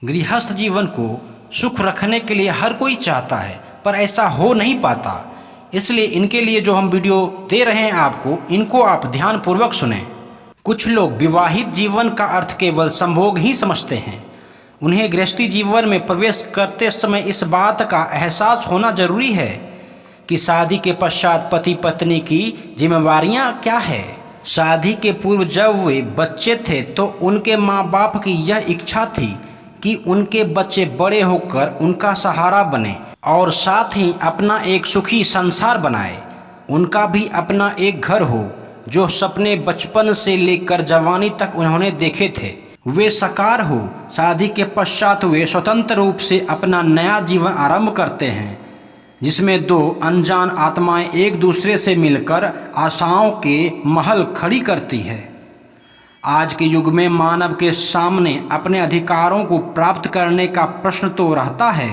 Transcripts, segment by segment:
गृहस्थ जीवन को सुख रखने के लिए हर कोई चाहता है, पर ऐसा हो नहीं पाता। इसलिए इनके लिए जो हम वीडियो दे रहे हैं आपको, इनको आप ध्यानपूर्वक सुने। कुछ लोग विवाहित जीवन का अर्थ केवल संभोग ही समझते हैं। उन्हें गृहस्थी जीवन में प्रवेश करते समय इस बात का एहसास होना जरूरी है कि शादी के पश्चात पति पत्नी की जिम्मेवारियां क्या है। शादी के पूर्व जब वे बच्चे थे तो उनके माँ बाप की यह इच्छा थी कि उनके बच्चे बड़े होकर उनका सहारा बने और साथ ही अपना एक सुखी संसार बनाए। उनका भी अपना एक घर हो। जो सपने बचपन से लेकर जवानी तक उन्होंने देखे थे वे साकार हो। शादी के पश्चात वे स्वतंत्र रूप से अपना नया जीवन आरंभ करते हैं, जिसमें दो अनजान आत्माएं एक दूसरे से मिलकर आशाओं के महल खड़ी करती है। आज के युग में मानव के सामने अपने अधिकारों को प्राप्त करने का प्रश्न तो रहता है,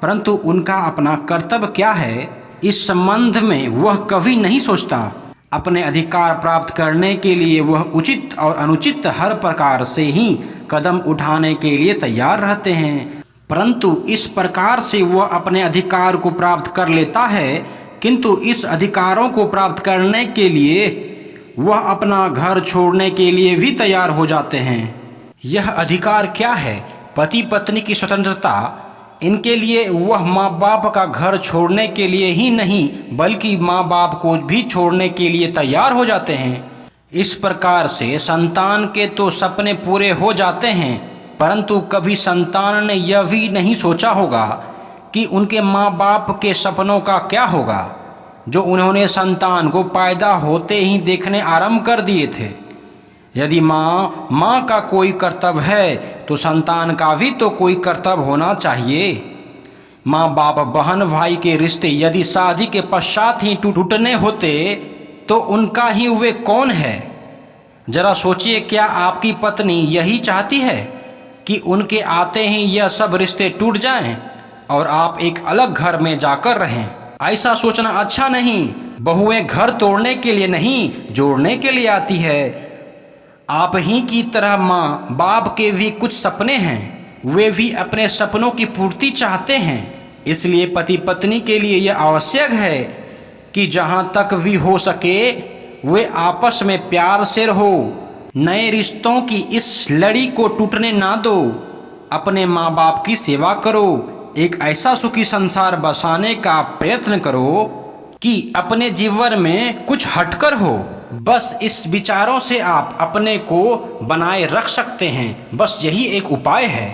परंतु उनका अपना कर्तव्य क्या है, इस संबंध में वह कभी नहीं सोचता। अपने अधिकार प्राप्त करने के लिए वह उचित और अनुचित हर प्रकार से ही कदम उठाने के लिए तैयार रहते हैं, परंतु इस प्रकार से वह अपने अधिकार को प्राप्त कर लेता है, किंतु इस अधिकारों को प्राप्त करने के लिए वह अपना घर छोड़ने के लिए भी तैयार हो जाते हैं। यह अधिकार क्या है? पति पत्नी की स्वतंत्रता। इनके लिए वह माँ बाप का घर छोड़ने के लिए ही नहीं बल्कि माँ बाप को भी छोड़ने के लिए तैयार हो जाते हैं। इस प्रकार से संतान के तो सपने पूरे हो जाते हैं, परंतु कभी संतान ने यह भी नहीं सोचा होगा कि उनके माँ बाप के सपनों का क्या होगा, जो उन्होंने संतान को पैदा होते ही देखने आरंभ कर दिए थे। यदि माँ का कोई कर्तव्य है तो संतान का भी तो कोई कर्तव्य होना चाहिए। माँ बाप बहन भाई के रिश्ते यदि शादी के पश्चात ही टूटने होते तो उनका ही वे कौन है? जरा सोचिए, क्या आपकी पत्नी यही चाहती है कि उनके आते ही यह सब रिश्ते टूट जाएं और आप एक अलग घर में जाकर रहें? ऐसा सोचना अच्छा नहीं। बहुएं घर तोड़ने के लिए नहीं, जोड़ने के लिए आती है। आप ही की तरह माँ बाप के भी कुछ सपने हैं, वे भी अपने सपनों की पूर्ति चाहते हैं। इसलिए पति पत्नी के लिए यह आवश्यक है कि जहाँ तक भी हो सके वे आपस में प्यार से रहो। नए रिश्तों की इस लड़ी को टूटने ना दो। अपने माँ बाप की सेवा करो। एक ऐसा सुखी संसार बसाने का प्रयत्न करो कि अपने जीवन में कुछ हटकर हो। बस इस विचारों से आप अपने को बनाए रख सकते हैं। बस यही एक उपाय है।